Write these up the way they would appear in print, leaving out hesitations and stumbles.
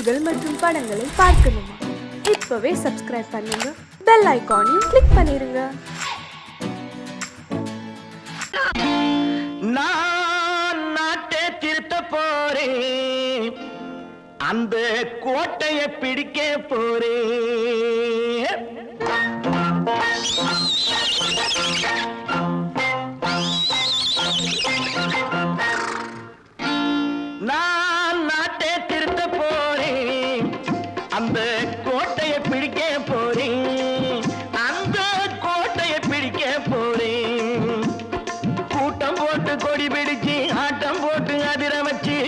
செய்திகள் மற்றும் படங்களை பார்க்கணுமா? இப்பவே சப்ஸ்கிரைப் பண்ணுங்க, பெல் ஐகானையும் கிளிக் பண்ணிருங்க. நான் நாட்டை திருத்த போறேன், அந்த கோட்டையை பிடிக்க போறேன். நான் நாட்டை திருத்த போறேன், அந்த கோட்டையை பிடிக்க போறேன், அந்த கோட்டையை பிடிக்க போறேன். கூட்டம் போட்டு கொடி பிடிச்சு ஆட்டம் போட்டு அதிர வச்சு,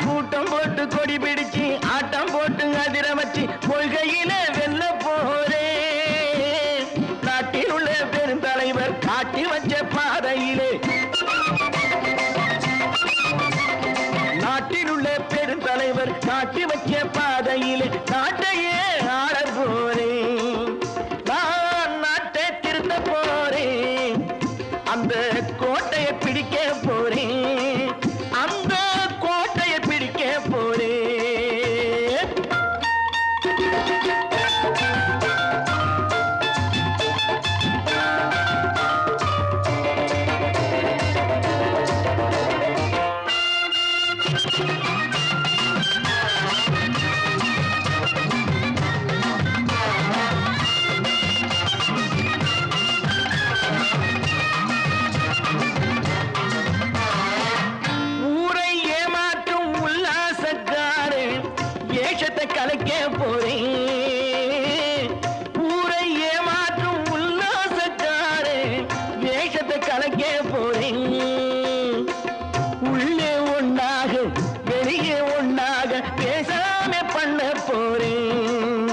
கூட்டம் போட்டு கொடி பிடிச்சு ஆட்டம் போட்டு அதிர வச்சு கொள்கையில வெல்ல போறேன். நாட்டில் உள்ள பெருந்தலைவர் காட்டி வச்ச பாதையிலே, நாட்டில் உள்ள பெருந்தலைவர் காட்டி வச்ச பாதையிலே நாட்டையே ஆள போறேன். நான் நாட்டை திருத்த போறேன், அந்த கோட்டையை பிடிக்க போறேன், அந்த கோட்டையை பிடிக்க போறேன். ஊரை ஏமாற்றும் உல்லாசக்காரன் ஏஷத்தை கலைக்க போறேன். ஊரை ஏமாற்றும் உல்லாசக்காரன் ஏஷத்தை கலைக்க போறேன். உள்ளே ஒன்றாக வெளியே ஒன்றாக பேசாம பண்ண போறேன்.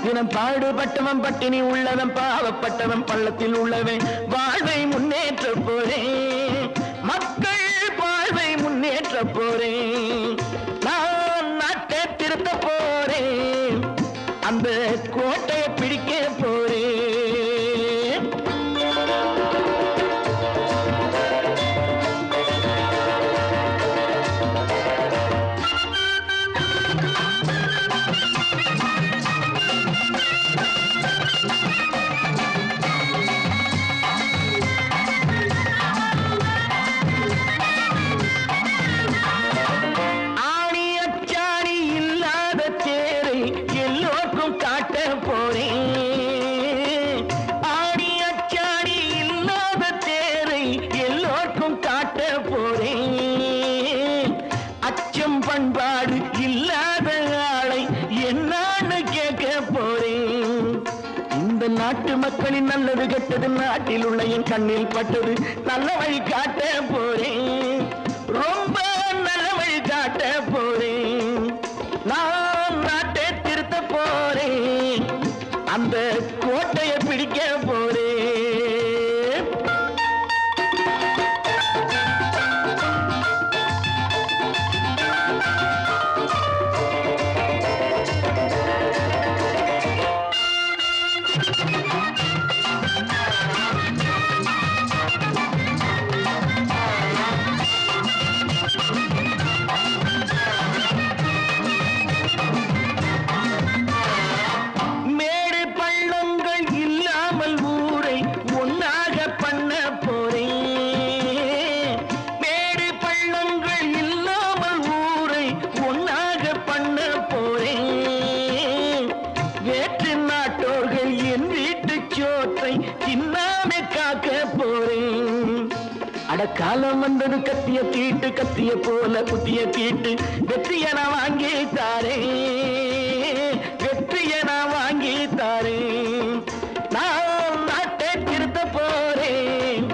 தினம் பாடுபட்டவன் பட்டினி உள்ளவன் பாவப்பட்டவன் பள்ளத்தில் உள்ளவன் வாழ்வை முன்னேற்ற போறேன். மக்கள் வாழ்வை முன்னேற்ற போறேன். நான் நாட்டை திருத்த போறேன், அந்த கோட்டையை பிடிக்க போறேன். ஆணி அச்சாணி இல்லாத தேரை எல்லோருக்கும் காட்ட போறேன். ஆணி அச்சாணி இல்லாத தேரை எல்லோருக்கும் காட்ட போறேன். அச்சம் பண்பாடு இல்லாத ஆளை என்னான்னு கேட்க போறேன். இந்த நாட்டு மக்களின் நல்லது கெட்டது நாட்டில் உள்ள என் கண்ணில் பட்டது நல்ல வழி காட்ட போறேன். ரொம்ப நல்ல வழி காட்ட போறேன். நான் நாட்டை திருத்த போறேன், அந்த கோட்டையை பிடிக்க போறேன். மேடு பள்ளங்கள் இல்லாமல் ஊரை ஒன்னாக பண்ண போறேன். மேடு பள்ளங்கள் இல்லாமல் ஊரை ஒன்னாக பண்ண போறேன். வேற்று நாட்டோர்கள் என் வீட்டு சோற்றை தின்னாமே காக்க போறேன். அடக்காலம் வந்தது கத்திய தீட்டு, கத்திய போல குத்திய தீட்டு வெற்றிய நான் வாங்கி தாரேன், வெற்றிய நான் வாங்கி தாரேன். நான் நாட்டை திருத்த போறேன்,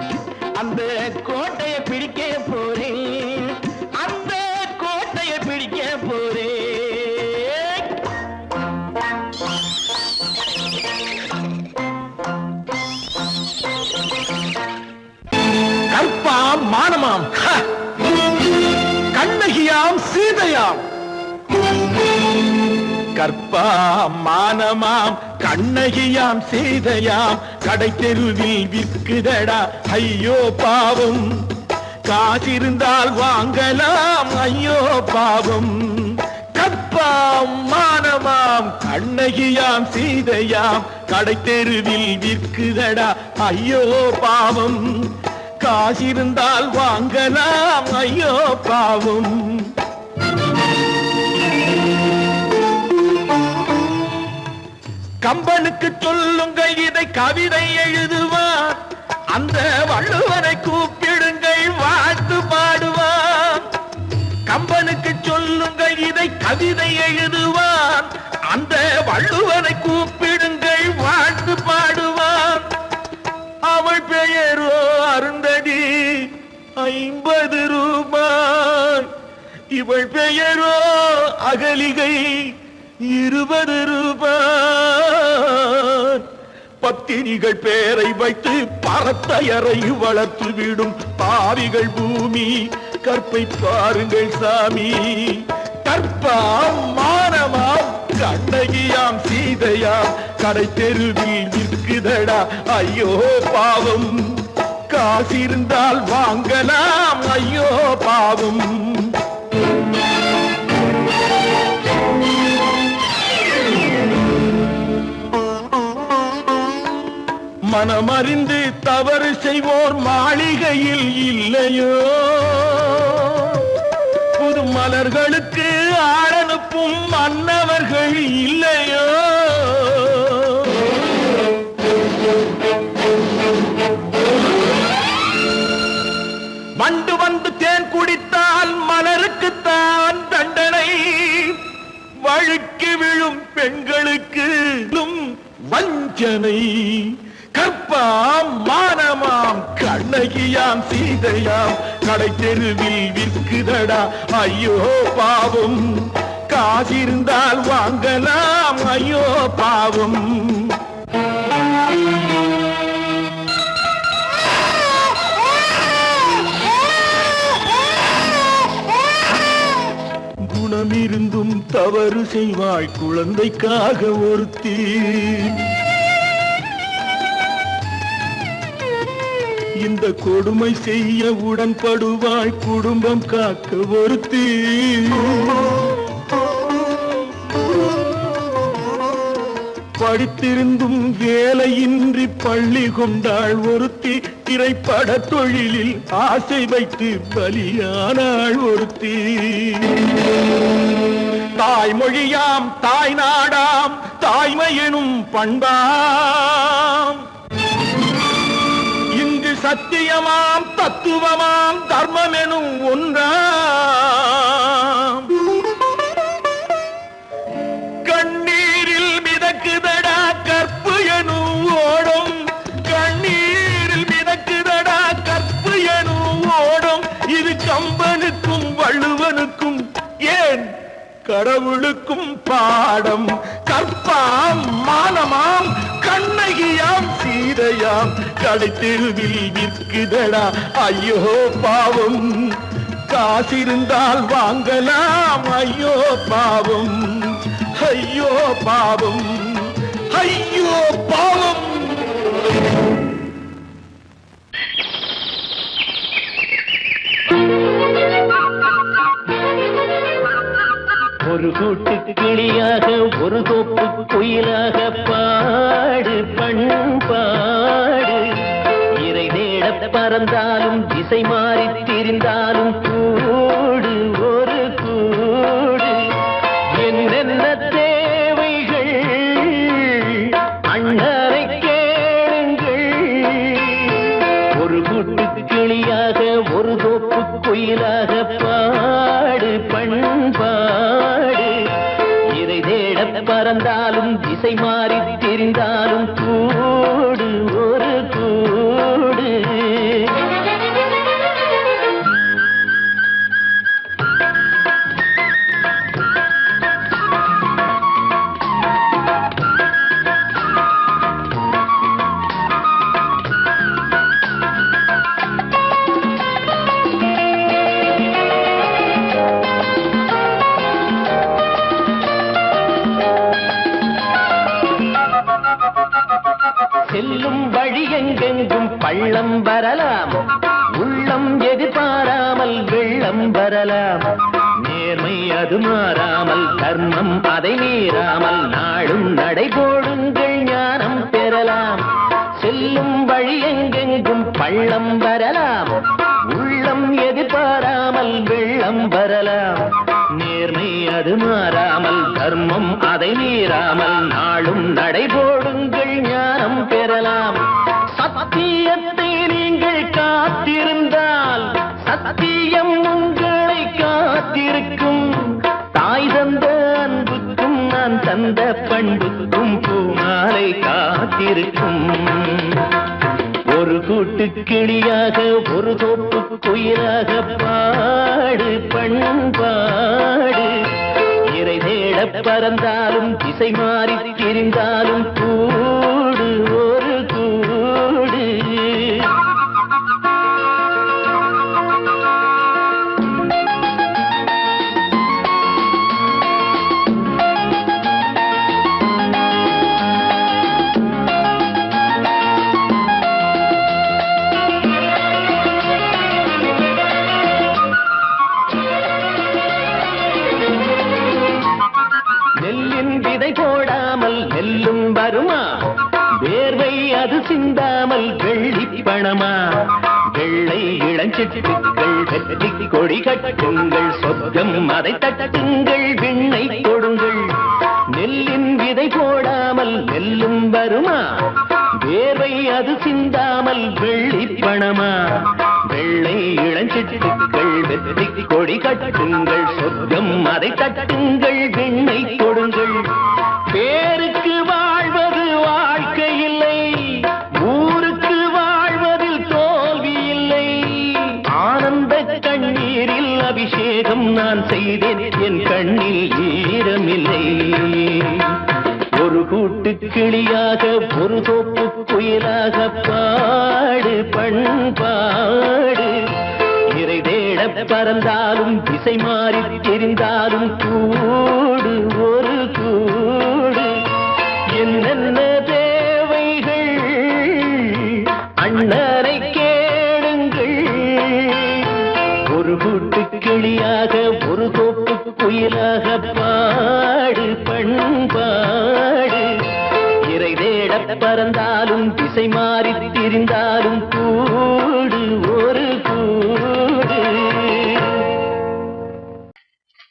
அந்த கோட்டையை பிடிக்க போறேன், அந்த கோட்டையை பிடிக்க போறேன். கற்பாம் மானமாம், கண்ணகியாம் சீதையாம். கற்பாம் மானமாம் கண்ணகியாம் சீதையாம் கடை தெருவில் விற்குதடா ஐயோ பாவம். காசிருந்தால் வாங்கலாம் ஐயோ பாவம். கற்பாம் மானமாம் கண்ணகியாம் சீதையாம் கடை தெருவில் விற்குதடா ஐயோ பாவம். காசிருந்தால் வாங்கலாம் ஐயோ பாவம். கம்பனுக்கு சொல்லுங்கள் இதை கவிதை எழுதுவார். அந்த வள்ளுவனை கூப்பிடுங்கள் வாழ்த்து பாடுவார். கம்பனுக்கு சொல்லுங்கள் இதை கவிதை எழுதுவார். அந்த வள்ளுவனை கூப்பிடுங்கள் வாழ்த்து பாடுவார். அவள் பெயரோ அருந்ததி 50 ரூபாய். இவள் பெயரோ அகலிகை 20 ரூபாய். பத்தினிகள் பேரை வைத்து பரத்தையறை வளர்த்து விடும் பாவிகள் பூமி. கற்பை பாருங்கள் சாமி. கற்பாம் மானமாம் கண்ணகியாம் சீதையாம் கடை தெருவில் விற்குதடா ஐயோ பாவம். காசிருந்தால் வாங்கலாம் ஐயோ பாவம். மனமறிந்து தவறு செய்வோர் மாளிகையில் இல்லையோ. புது மலர்களுக்கு ஆளனுப்பும் மன்னவர்கள் இல்லையோ. வண்டு வந்து தேன் குடித்தால் மலருக்குத்தான் தண்டனை. வழுக்கி விழும் பெண்களுக்கு வஞ்சனை. கற்பாம் மானமாம் கண்ணகியாம் சீதையாம் கடை தெருவில் விற்குதடா ஐயோ பாவம். காசிருந்தால் வாங்கலாம் ஐயோ பாவம். குணமிருந்தும் தவறு செய்வாய் குழந்தைக்காக ஒருத்தி. இந்த கொடுமை செய்ய உடன்படுவாய் குடும்பம் காக்க ஒருத்தி. படித்திருந்தும் வேலையின்றி பள்ளி கொண்டாள் ஒருத்தி. திரைப்பட தொழிலில் ஆசை வைத்து பலியானாள் ஒருத்தி. தாய்மொழியாம் தாய் நாடாம் தாய்மையெனும் பண்பாம். இங்கு சத்தியமாம் தத்துவமாம் தர்மமெனும் ஒன்றாம். கண்ணீரில் மிதக்குதடா கற்பு எனும் ஓடும். கண்ணீரில் மிதக்குதடா கற்பு எனும் ஓடும். இது கம்பனுக்கும் வள்ளுவனுக்கும் ஏன் கடவுளுக்கும் பாடம். கற்பாம் மானமாம் கண்ணகியாம் சீதையாம் கடை தெருவில் விற்குதடா ஐயோ பாவம். காசிருந்தால் வாங்கலாம் ஐயோ பாவம். ஐயோ பாவம். ஐயோ பாவம். ஒரு கூட்டு கிளியாக ஒரு தோப்பு குயிலாக பாடு பண்பாடு. இறை தேட பறந்தாலும் திசை மாறி திரிந்தாலும் கூடு ஒரு கூடு. என்னென்ன தேவைகள் அண்ணரை கேளுங்கள். ஒரு கூட்டு கிளியாக ஒரு தோப்பு குயிலாக பாடு பண்பாடு. இதை தேட பறந்தாலும் திசை மாறி திரிந்தாலும் கூடு ஒரு கூடு. நேர்மை அது மாறாமல் தர்மம் அதை மீறாமல் நாளும் நடைபோடுங்கள் ஞானம் பெறலாம் செல்லும் வழி எங்கெங்கும் பள்ளம் வரலாம் உள்ளம் எதிர்பாராமல் வெள்ளம் வரலாம் நேர்மை அது மாறாமல் தர்மம் அதை மீறாமல் நாளும் நடைபோடுங்கள் ஞானம் பெறலாம் சத்தியத்தை நீங்கள் காத்திருந்தால் சத்தியம் உங்களை காத்திருக்கும் தாய் தந்த அன்புக்கும் நான் தந்த பண்புக்கும் பூமாலை காத்திருக்கும் ஒரு கூட்டு கிளியாக ஒரு தோப்பு குயிலாக பாடு பண்பாடு இறை தேட பறந்தாலும் திசை மாறி திரிந்தாலும் கூடு ஒரு கூடு நெல்லும் வருமா வேர்வை அது சிந்தாமல் வெள்ளி பணமா வெள்ளை இளஞ்சிட்டுக்கள் வெற்றி கொடி கட்டுங்கள் சொர்க்கம் அதை தட்டுங்கள் விண்ணை கொடுங்கள் நெல்லின் விதை போடாமல் நெல்லும் வருமா வேர்வை அது சிந்தாமல் வெள்ளி பணமா வெள்ளை இளஞ்சிட்டுக்கள் வெற்றி கொடி கட்டுங்கள் சொர்க்கம் அதை தட்டுங்கள் விண்ணை கொடுங்கள் பேருக்கு வாழ்வது வாழ்க்கை இல்லை ஊருக்கு வாழ்வதில் தோல்வி இல்லை ஆனந்த கண்ணீரில் அபிஷேகம் நான் செய்தேன் என் கண்ணில் ஈரமில்லை ஒரு கூட்டு கிளியாக ஒரு தோப்பு குயிலாக பாடு பண்பாடு இறை தேட பறந்தாலும் திசை மாறி தெரிந்தாலும் கூடு ஒரு கூடு என்னென்ன தேவைகள் அண்ணனை கேளுங்கள் ஒரு கூட்டு கிளியாக ஒரு தோப்பு குயிலாக பாடு பண்பாடு இறை தேட பறந்தாலும் திசை மாறி திரிந்தாலும் கூடு ஒரு கூடு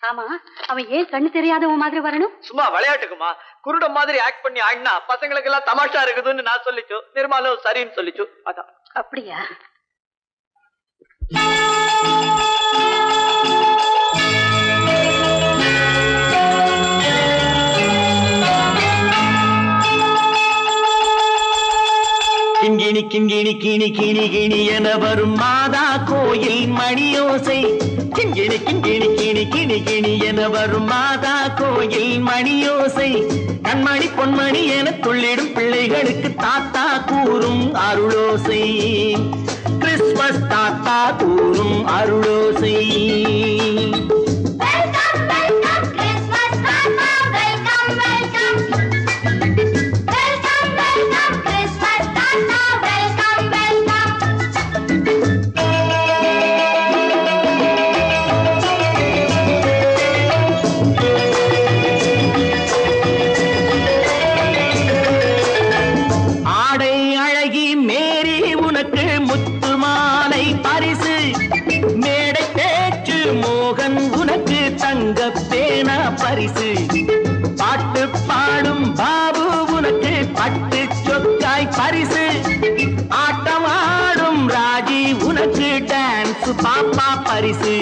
ஆமா அவன் ஏன் கண்ணு தெரியாதவன் மாதிரி வரணும் சும்மா விளையாட்டுக்குமா குருட மாதிரி ஆக்ட் பண்ணி ஆடினா பசங்களுக்கு எல்லாம் தமாஷா இருக்குதுன்னு நான் சொல்லிச்சு நிர்மலும் சரின்னு சொல்லிச்சு அதான் அப்படியா கிண்கிணி கிண்கிணி கிணி கிணி கிணி என வரும் மாதா கோயில் மணியோசை கிண்கிணி கிண்கிணி கிணி கிணி கிணி என வரும் மாதா கோயில் மணியோசை கண்மணி பொன்மணி என துள்ளிடும் பிள்ளைகளுக்கு தாத்தா கூறும் அருளோசை கிறிஸ்துமஸ் தாத்தா கூறும் அருளோசை பரிசு பாட்டு பாடும் பாபு உனக்கு பட்டு சொக்காய் பரிசு ஆட்டம் ஆடும் ராஜி உனக்கு டான்ஸ் பாப்பா பரிசு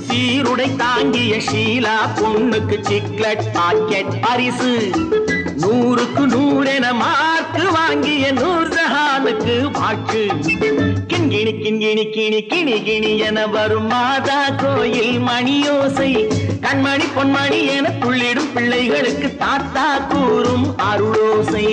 சீருடை தாங்கிய ஷீலா பொண்ணுக்கு சிக்லெட் பாக்கெட் பரிசு 100க்கு 100 என மார்க்கு வாங்கிய நூர்ஜஹானுக்கு வாக்கு கிண்கிணி கிண்கிணி கிணி கிணி கிணி என வரும் மாதா கோயில் மணியோசை கண்மணி பொன்மணி என துள்ளிடும் பிள்ளைகளுக்கு தாத்தா கூறும் அருளோசை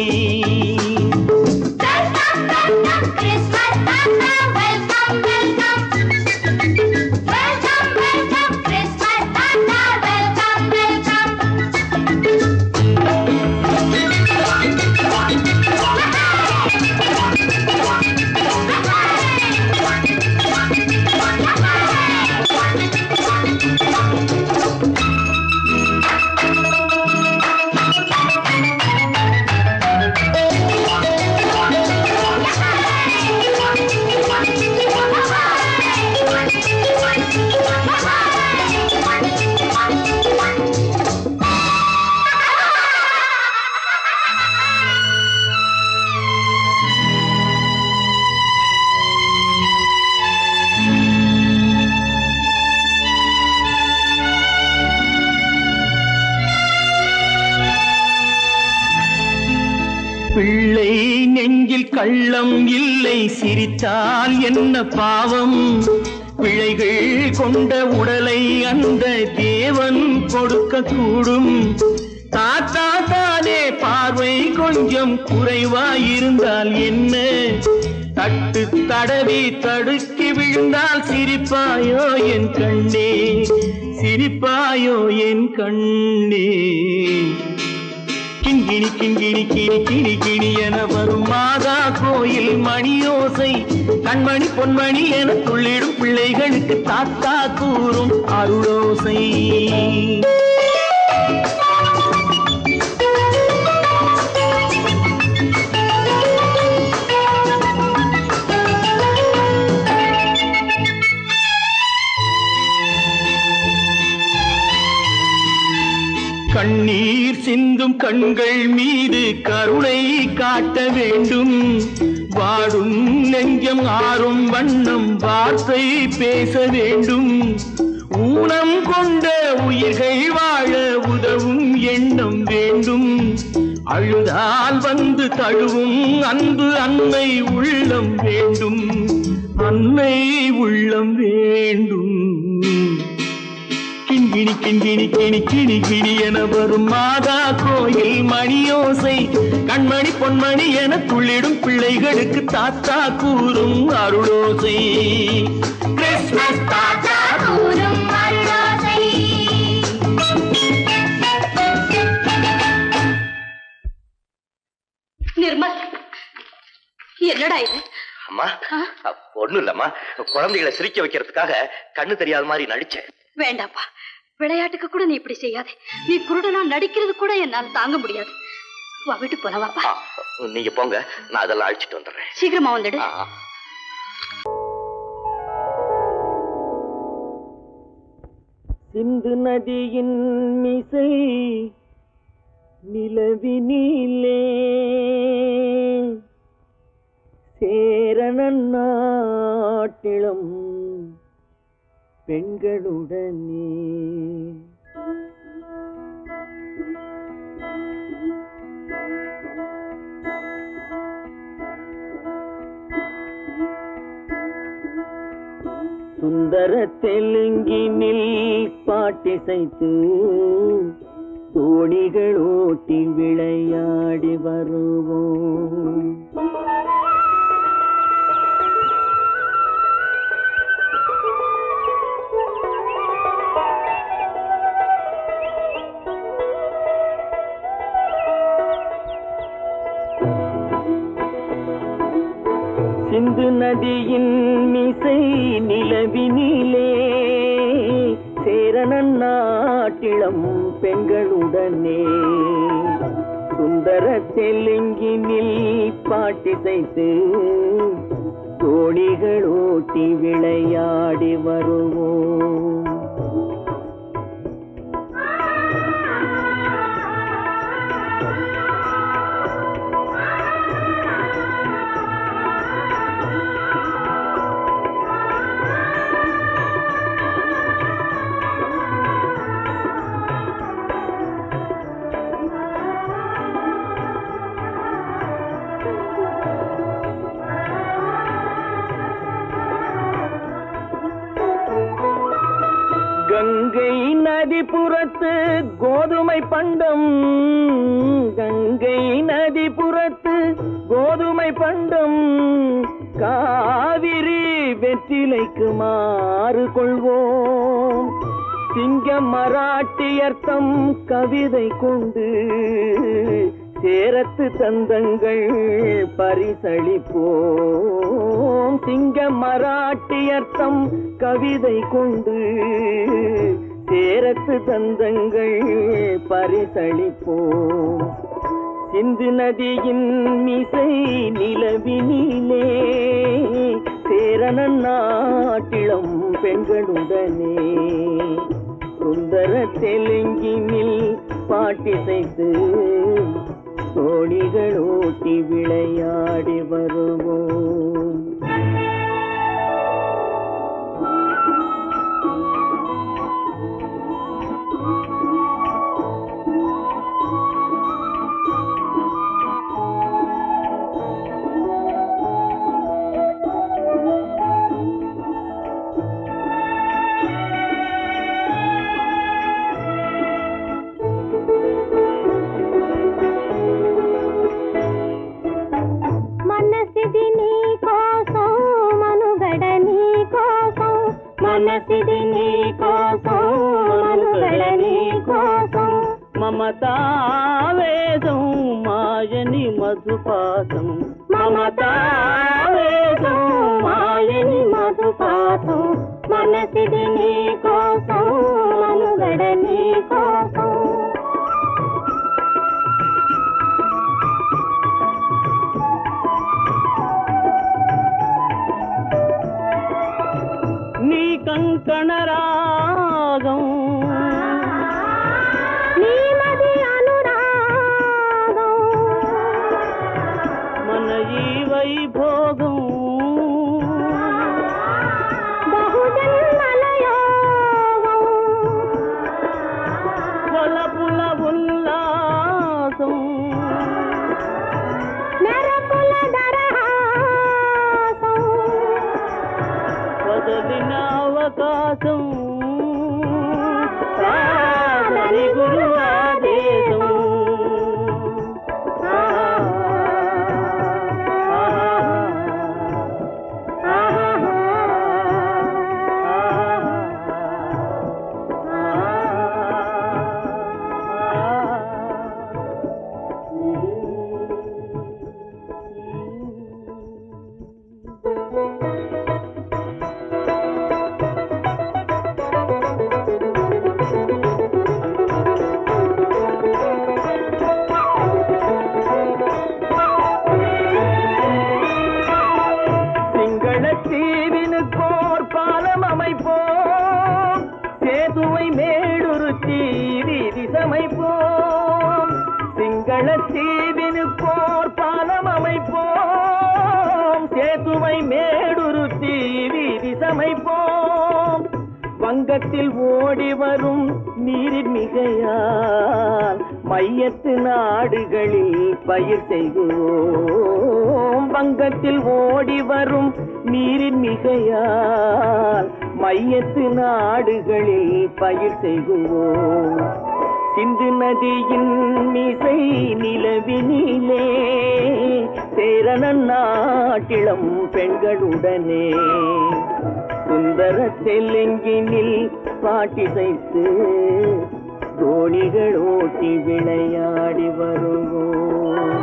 கள்ளம் இல்லை சிரித்தால் என்ன பாவம் பிழைகள் கொண்ட உடலை அந்த தேவன் கொடுக்க கூடும் தாத்தா தானே பார்வை கொஞ்சம் குறைவாயிருந்தால் என்ன தட்டு தடவி தடுக்கி விழுந்தால் சிரிப்பாயோ என் கண்ணே சிரிப்பாயோ என் கண்ணே கிண்கிணி கிண்கிணி கிணி கிணி கிணி என வரும் மாதா கோயில் மணியோசை கண்மணி பொன்மணி என துள்ளிடும் பிள்ளைகளுக்கு தாத்தா கூறும் அருளோசை கண்ணீர் சிந்தும் கண்கள் மீது கருணை காட்ட வேண்டும் வாடும் நெஞ்சம் ஆறும் வண்ணம் வார்த்தை பேச வேண்டும் ஊனம் கொண்ட உயிர்கள் வாழ உதவும் எண்ணம் வேண்டும் அழுதால் வந்து தழுவும் அன்பு அன்னை உள்ளம் வேண்டும் அன்னை உள்ளம் வேண்டும் கிண்கிணி கிண்கிணி கிணி கிணி கிணி என வரும் மாதா கோயில் மணியோசை கண்மணி பொன்மணி என துள்ளிடும் பிள்ளைகளுக்கு தாத்தா கூறும் அருளோசை கிறிஸ்மஸ் தாத்தா கூறும் அருளோசை நிர்மல் என்னடா இது? அம்மா ஒண்ணும் இல்லம்மா, குழந்தைகளை சிரிக்க வைக்கிறதுக்காக கண்ணு தெரியாத மாதிரி நடிச்சேன். வேண்டாப்பா, விளையாட்டுக்கு கூட நீ இப்படி செய்யாதே. நீ குருடனா நடிக்கிறது கூட என்னால் தாங்க முடியாது. வா, வீட்டுக்கு போல வாப்பா. நீங்க போங்க, நான் அதெல்லாம் அழிச்சிட்டு வந்துடுறேன். சீக்கிரமா வந்துடு. சிந்து நதியின் மிசை நிலவினிலே சேரணன் நாட்டிலும் பெண்களுடனே சுந்தர தெலுங்கினில் பாட்டிசைத்து தோணிகள் ஓட்டி விளையாடி வருவோம். சிந்து நதியின் மிசை நிலவினிலே சேரணன் நாட்டிளம் பெண்களுடனே சுந்தர தெலுங்கினில் பாட்டிசைத்து தோணிகள் ஓட்டி விளையாடி வருவோம். கங்கை நதிபுறத்து கோதுமை பண்டம், கங்கை நதிபுறத்து கோதுமை பண்டம், காவிரி வெற்றிலைக்கு மாறு கொள்வோம். சிங்கம் மராட்டியர்த்தம் கவிதை கொண்டு சேரத்து தந்தங்கள் பரிசளிப்போம். சிங்கம் மராட்டியர்த்தம் கவிதை கொண்டு சேரத்து தந்தங்கள் பரிசளிப்போம். சிந்து நதியின் மிசை நிலவினிலே சேரணன் நாட்டிளம் பெண்களுடனே சுந்தர தெலுங்கினில் பாட்டிசைத்து தோணிகள் ஓட்டி விளையாடி வருவோம். మమతావేదం మాయని మధుపాసం మమతావేదం మాయని మధుపాసం మనసిది నీ కోసం మనుగడ నీ కోసం నీ కంకణ రాగం నీ మది అనురాగం మన ఈ వైభోగం బహుజన్మల యోగం వలపుల ఉల్లాసం మెరపుల దరహాసం వదలిన అవకాశం కాదని గురు ఆదేశం சேதுவை மேடுருத்தி வீதிசமைப்போம் சிங்களத்தீவினுக்கோர் பாலம் அமைப்போம் சேதுவை மேடுருத்தி வீதிசமைப்போம் வங்கத்தில் ஓடி வரும் நீரின் மிகையால் மையத்து நாடுகளில் பயிர் செய்வோம் வங்கத்தில் ஓடி வரும் நீரின் மிகையால் மையத்து நாடுகளில் பயிர் செய்வோம் சிந்து நதியின் மிசை நிலவினிலே சேரண நாட்டிளம் பெண்களுடனே சுந்தர தெலுங்கினில் பாட்டிசைத்து தோணிகள் ஓட்டி விளையாடி வருவோம்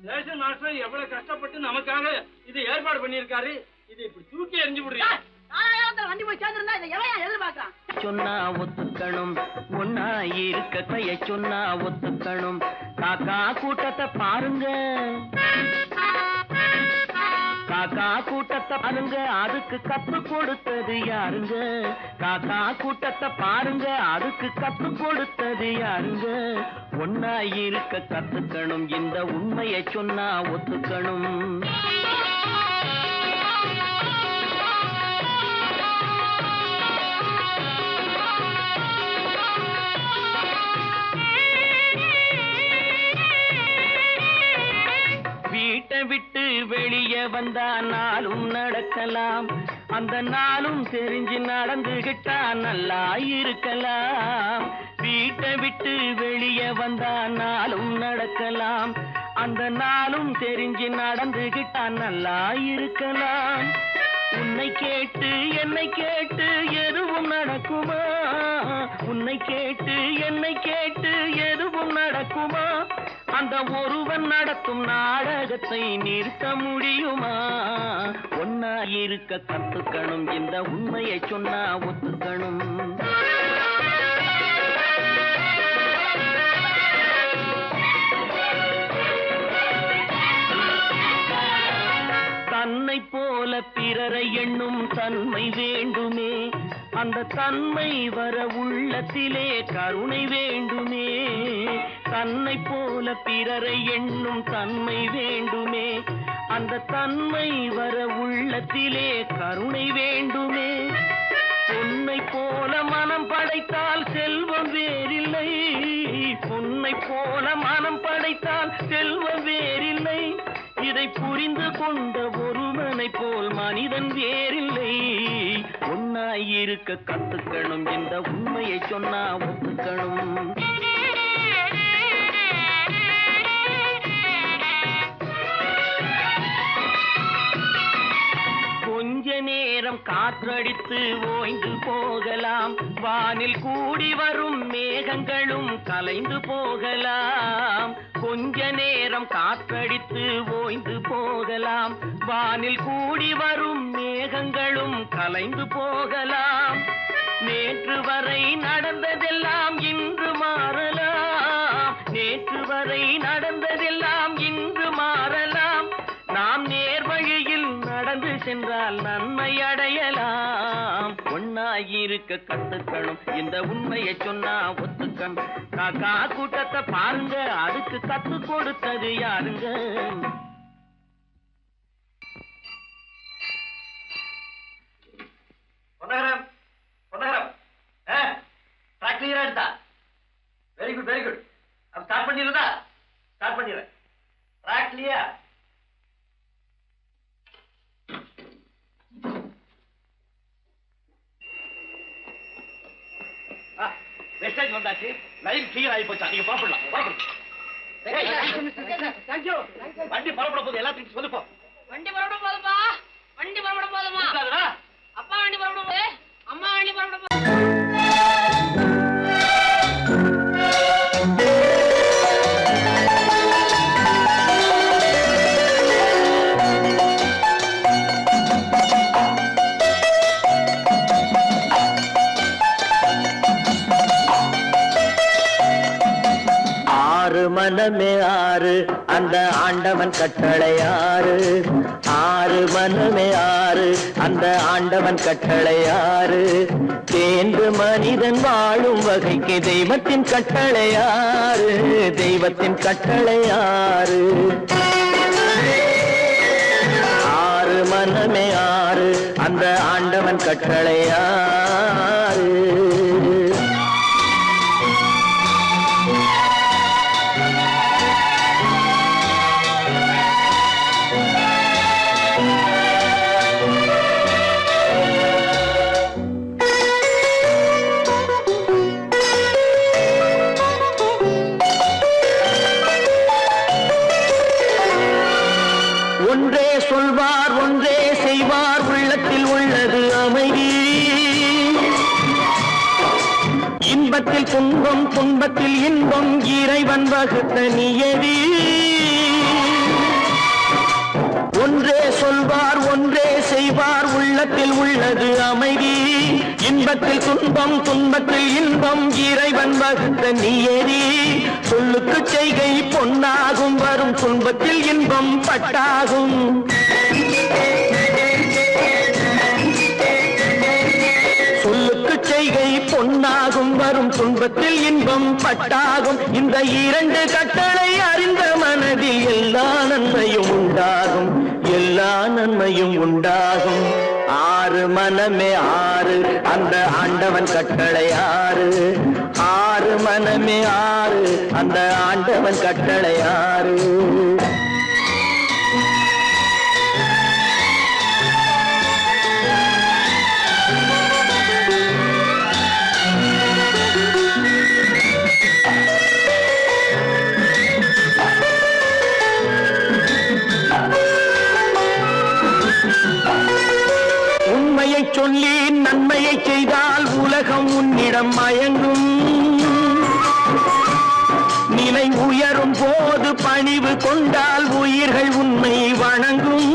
ரேஷன் மாஸ்டர் எவ்வளவு கஷ்டப்பட்டு நமக்காக இதை ஏற்பாடு பண்ணியிருக்காரு. இதை இப்படி தூக்கி எறிஞ்சு விடுறீங்க. சொன்னா ஒத்துக்கணும் ஒன்னா இருக்க கைய சொன்னா ஒத்துக்கணும் காக்கா கூட்டத்தை பாருங்க காக்கா கூட்டத்தை பாருங்க அதுக்கு கத்து கொடுத்தது யாருங்க காக்கா கூட்டத்தை பாருங்க அதுக்கு கத்து கொடுத்தது யாருங்க ஒன்னா இருக்க கத்துக்கணும் இந்த உண்மையை சொன்னா ஒத்துக்கணும் வீட்டை விட்டு வெளியே வந்தா நாளும் நடக்கலாம் அந்த நாளும் தெரிஞ்சு நடந்துகிட்டா நல்லா இருக்கலாம் வீட்டை விட்டு வெளியே வந்தா நாளும் நடக்கலாம் அந்த நாளும் தெரிஞ்சு நடந்துகிட்டா நல்லா இருக்கலாம் உன்னை கேட்டு என்னை கேட்டு எதுவும் நடக்குமா உன்னை கேட்டு என்னை கேட்டு எதுவும் நடக்குமா அந்த ஒருவன் நடத்தும் நாடகத்தை நிறுத்த முடியுமா ஒன்னா இருக்க கத்துக்கணும் இந்த உண்மையை சொன்னா ஒத்துக்கணும் தன்னை போல பிறரை எண்ணும் தன்மை வேண்டுமே அந்த தன்மை வர உள்ளத்திலே கருணை வேண்டுமே தன்னை போல பிறரை எண்ணும் தன்மை வேண்டுமே அந்த தன்மை வர உள்ளத்திலே கருணை வேண்டுமே பொன்னை போல மனம் படைத்தால் செல்வம் வேறில்லை பொன்னை போல மனம் படைத்தால் செல்வம் வேறில்லை இதை புரிந்து கொண்ட ஒருவனை போல் மனிதன் வேறில்லை. ஒன்னாயிருக்க கத்துக்கணும், இந்த உண்மையை சொன்னா ஒத்துக்கணும். கொஞ்ச நேரம் காற்றடித்து ஓய்ந்து போகலாம், வானில் கூடி வரும் மேகங்களும் கலைந்து போகலாம். கொஞ்ச நேரம் காற்றடித்து ஓய்ந்து போகலாம், வானில் கூடி வரும் மேகங்களும் கலைந்து போகலாம். நேற்று வரை நடந்ததெல்லாம் இன்று மாறலாம், நேற்று வரை நடந்ததெல்லாம் இன்று மாறலாம். நாம் நேர் வழியில் நடந்து சென்றால் நன்மை அடையலாம். ஒன்னாயிருக்க கத்துக்கணும், இந்த உண்மையை சொன்னா ஒத்துக்கணும். காக்கா கூட்டத்தை பாருங்க, அதுக்கு கத்து கொடுத்தது யாருங்க? Very good very good. Start பண்ணிடுறதா? ஸ்டார்ட் பண்ணிடுறேன். Track clear. மெசேஜ் வந்தாச்சு, லைன் கிளியர் ஆகி போச்சா? நீங்க புறப்படலாம். வண்டி புறப்பட போகுது, எல்லாத்தையும் சொல்லுப்போ. வண்டி புறப்பட போதுமா? வண்டி புறப்பட போதுமா? அப்பா வண்டி புறப்பட போகுது, அம்மா வண்டி புறப்பட போகுது. மனமே ஆறு, அந்த ஆண்டவன் கட்டளை ஆறு. ஆறு மனமே ஆறு, அந்த ஆண்டவன் கட்டளை ஆறு. தேர்ந்து மனிதன் வாழும் வகைக்கு தெய்வத்தின் கட்டளை ஆறு, தெய்வத்தின் கட்டளை ஆறு. ஆறு மனமே ஆறு, அந்த ஆண்டவன் கட்டளை ஆறு. ஒன்றே சொல்வார், ஒன்றே செய்வார், உள்ளத்தில் உள்ளது அமைதி. இன்பத்தில் துன்பம், துன்பத்தில் இன்பம், இறைவன் வகுத்த நியதி. ஒன்றே சொல்வார், ஒன்றே செய்வார், உள்ளத்தில் உள்ளது அமைதி. இன்பத்தில் துன்பம், துன்பத்தில் இன்பம், இறைவன் வகுத்த நியதி. சொல்லுக்கு செய்கை பொன்னாகும், வரும் துன்பத்தில் இன்பம் பட்டாகும். சொல்லுக்கு செய்கை பொன்னாகும், வரும் துன்பத்தில் இன்பம் பட்டாகும். இந்த இரண்டு கட்டளை அறிந்த மனதில் எல்லா நன்மையும் உண்டாகும், எல்லா நன்மையும் உண்டாகும். ஆறு மனமே ஆறு, அந்த ஆண்டவன் கட்டளை ஆறு. ஆறு மனமே ஆறு, அந்த ஆண்டவன் கட்டளை ஆறு. உண்மையை சொல்லி நன்மையை செய்தால் உலகம் உன்னிடம் மயங்கும். நிலை உயரும் போது பணிவு கொண்டால் உயிர்கள் உன்னை வணங்கும்.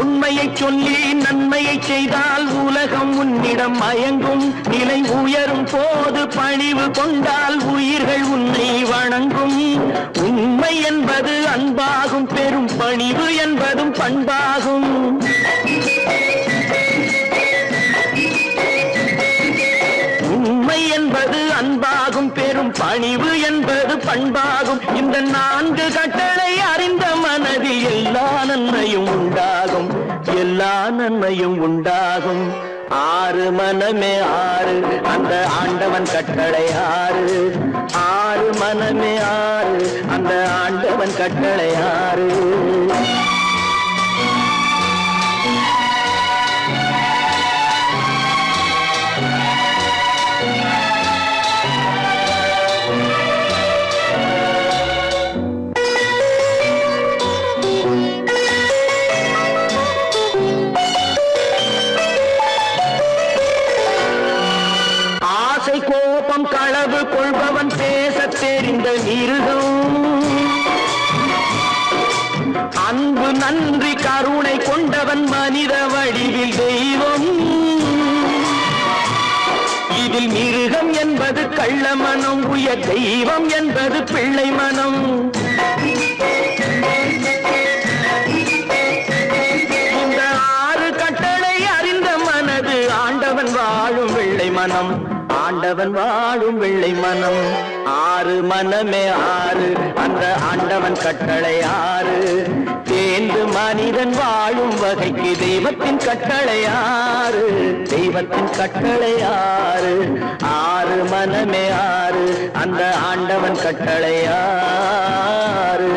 உண்மையை சொல்லி நன்மையை செய்தால் உலகம் உன்னிடம் மயங்கும். நிலை உயரும் போது பணிவு கொண்டால் உயிர்கள் உன்னை வணங்கும். உண்மை என்பது அன்பாகும், பெரும் பணிவு என்பதும் பண்பாகும். உண்மை என்பது அன்பாகும், பெரும் பணிவு என்பது பண்பாகும். இந்த நான்கு கட்டளை அறிந்த மனதில் எல்லா நன்மையும் உண்டாகும், எல்லா நன்மையும் உண்டாகும். ஆறு மனமே ஆறு அந்த ஆண்டவன் கட்டளை ஆறு ஆறு மனமே ஆறு அந்த ஆண்டவன் கட்டளை ஆறு கோபம் களவு கொள்பவன் பேச தெரிந்த மிருகம் அன்பு நன்றி கருணை கொண்டவன் மனித வடிவில் தெய்வம் இதில் மிருகம் என்பது கள்ள மனம் உயர் தெய்வம் என்பது பிள்ளை மனம் இந்த ஆறு கட்டளை அறிந்த மனது ஆண்டவன் வாழும் வெள்ளை மனம் ஆண்டவன் வாழும் வெள்ளை மனம் ஆறு மனமே ஆறு அந்த ஆண்டவன் கட்டளை ஆறு தேர்ந்து மனிதன் வாழும் வகைக்கு தெய்வத்தின் கட்டளை ஆறு தெய்வத்தின் கட்டளை ஆறு ஆறு மனமே ஆறு அந்த ஆண்டவன் கட்டளை ஆறு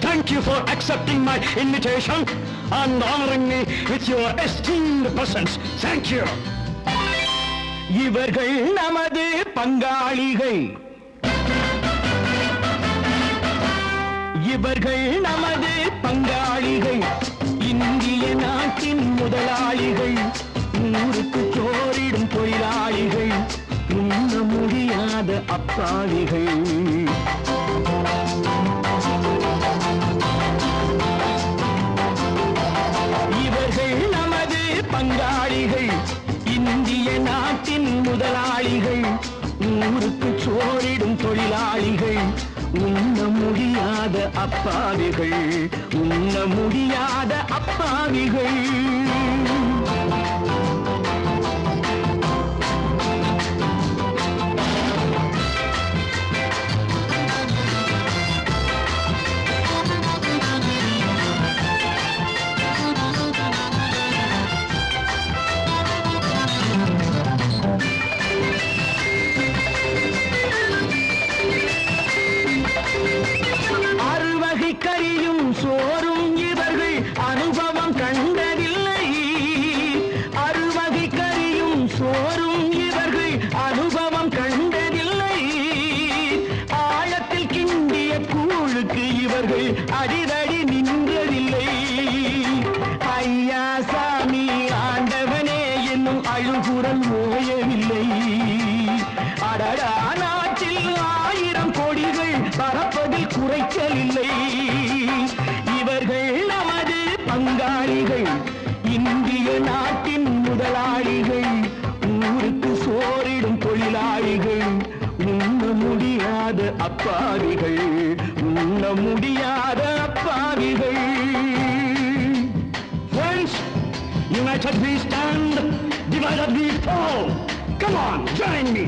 Thank you for accepting my invitation and honoring me with your esteemed presence. Thank you. இவர்கள் நமது பங்காளிகள் இவர்கள் நமது பங்காளிகள் இந்திய நாட்டின் முதலாளிகள் ஊருக்கு சோறிடும் தொழிலாளிகள் உண்ண முடியாத அப்பாவிகள் பங்காளிகள் இந்திய நாட்டின் முதலாளிகள் ஊருக்கு சோறிடும் தொழிலாளிகள் உண்ண முடியாத அப்பாவிகள் உண்ண முடியாத அப்பாவிகள் கரியும் சோறும் இவர்கள் அனுபவம் கண்டதில்லை அறுவகை கரியும் சோறும் இவர்கள் அனுபவம் கண்டதில்லை ஆழத்தில் கிண்டிய கூழுக்கு இவர்கள் அடிதடி நின்றதில்லை ஐயா சாமி ஆண்டவனே என்னும் அழுகுரல் ஓயவில்லை அடடா நாட்டில் 1000 கோடிகள் பறப்பதில் குறைச்சல் இல்லை இவர்கள் நமது பங்காளிகள் இந்திய நாட்டின் முதலாளிகள் ஊருக்கு சோறிடும் தொழிலாளிகள் உண்ண முடியாத அப்பாவிகள் உண்ண முடியாத அப்பாவிகள் Friends, united we stand, divided we fall. Come on, join me.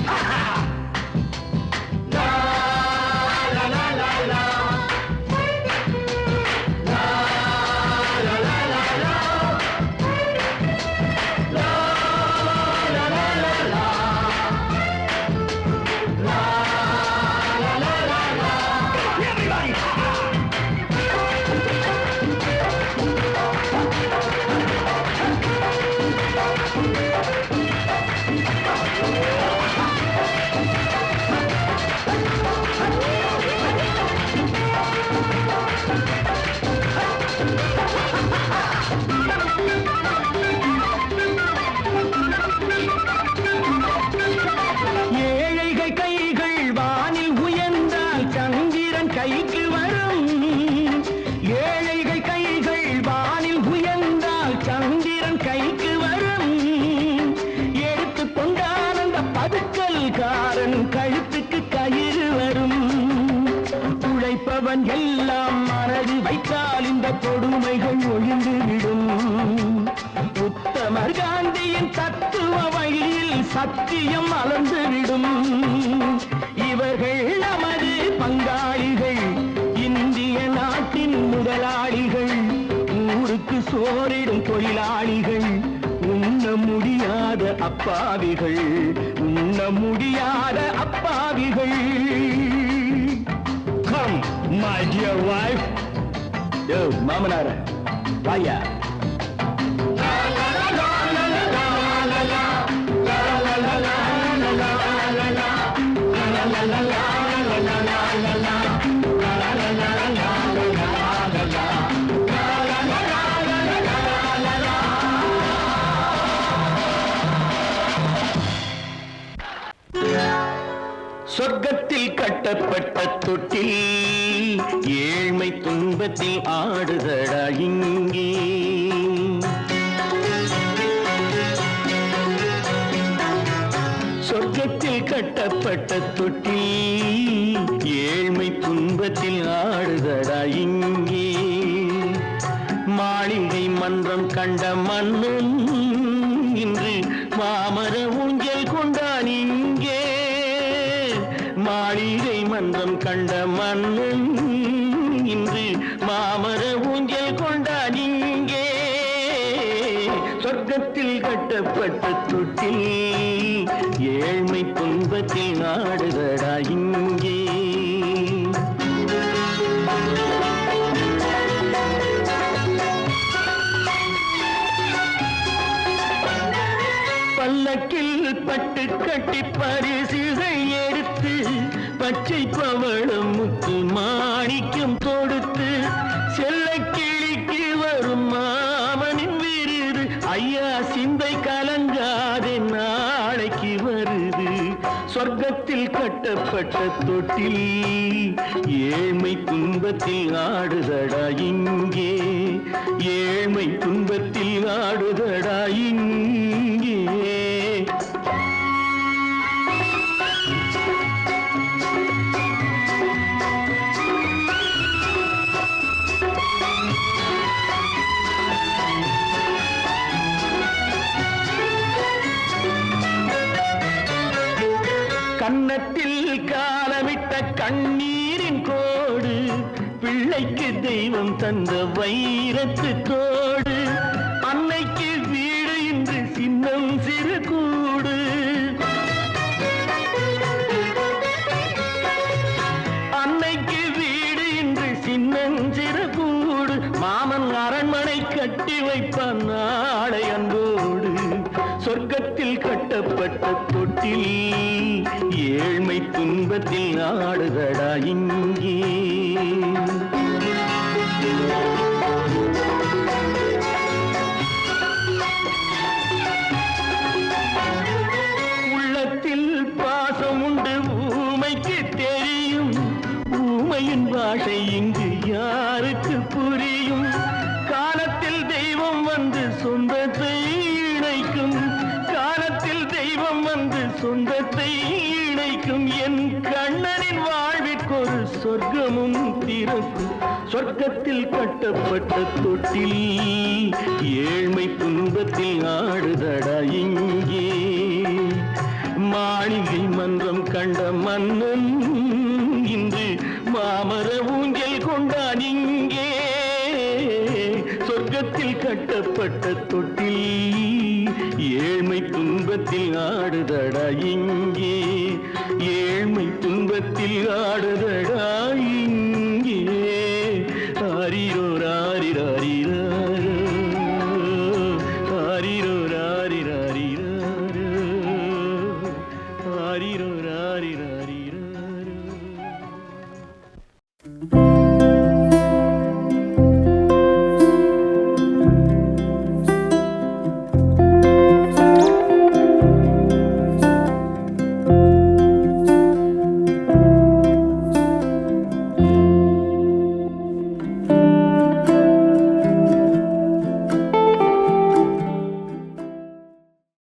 இறைவன் எல்லாம் மனது வைத்தால் இந்த கொடுமைகள் ஒழிந்துவிடும். உத்தமர் காந்தியின் தத்துவ வழியில் சத்தியம் மலர்ந்துவிடும். இவர்கள் நமது பங்காளிகள், இந்திய நாட்டின் முதலாளிகள், ஊருக்கு சோறிடும் தொழிலாளிகள், உண்ண முடியாத அப்பாவிகள், உண்ண முடியாத அப்பாவிகள். Come, my dear wife. Yo, மாமனார வாயா. சொர்க்கத்தில் கட்டப்பட்ட தொட்டில் ஏழ்மை துன்பத்தில் ஆடுதடா இங்கே. சொர்க்கத்தில் கட்டப்பட்ட தொட்டில் ஏழ்மை துன்பத்தில் ஆடுதடா இங்கே. மாளிகை மன்றம் கண்ட மன்னன் இன்று மாமர ஊஞ்சல் கொண்டான் இங்கே. மாளிகை மன்றம் கண்ட மன்னன் இன்று மாமர ஊஞ்சல் கொண்டான் இங்கே. சொர்க்கத்தில் கட்டப்பட்ட தொட்டில் ஏழ்மை துன்பத்தில் நாடுதடா இங்கே. பல்லக்கில் பட்டு கட்டி பரிசுகள் எடுத்து பச்சை பவளம் முத்து மாணிக்கம் தொடுத்து செல்ல கிளிக்கு வரும் மாமனின் விருது. ஐயா சிந்தை கலங்காதே நாளைக்கு வருது. சொர்க்கத்தில் கட்டப்பட்ட தொட்டில் ஏழ்மை துன்பத்தில் ஆடுதடா இங்கே. ஏழ்மை துன்பத்தில் ஆடுதடா இங்கே. கன்னத்தில் காலமிட்ட கண்ணீரின் கோடு, பிள்ளைக்கு தெய்வம் தந்த வைரத்து தோடு. அன்னைக்கு வீடு இன்று சின்னம் சிறு கூடு. அன்னைக்கு வீடு இன்று சின்னம் சிறு கூடு. மாமன் அரண்மனை கட்டி வைப்பான் நாளை அன்போடு. சொர்க்கத்தில் கட்டப்பட்ட தொட்டில் ஏழ்மை துன்பத்தில் ஆடுதடா இங்கே. உள்ளத்தில் பாசம் உண்டு ஊமைக்கு தெரியும். ஊமையின் பாஷை இங்கு யாருக்கு புரியும்? காலத்தில் தெய்வம் வந்து சொந்தத்தை இணைக்கும். காலத்தில் தெய்வம் வந்து சொந்தத்தை இணைக்கும். என் கண்ணனின் வாழ்விற்கொரு சொர்க்கமும் திறக்கும். சொர்க்கத்தில் கட்டப்பட்ட தொட்டில் ஏழ்மை துன்பத்தில் ஆடுதடா இங்கே. மாளிகை மன்றம் கண்ட மன்னன் இன்று மாமர ஊஞ்சல் கொண்டான் இங்கே. சொர்க்கத்தில் கட்டப்பட்ட தொட்டில் ஏழ்மை துன்பத்தில் ஆடுதடா இங்கே. ஏழ்மை துன்பத்தில் ஆடுதடா இங்கே. ஆரிரோ ராரிராரிரோ, ஆரிரோ ராரிராரிரோ, ஆரிரோ ராரிராரிரோ.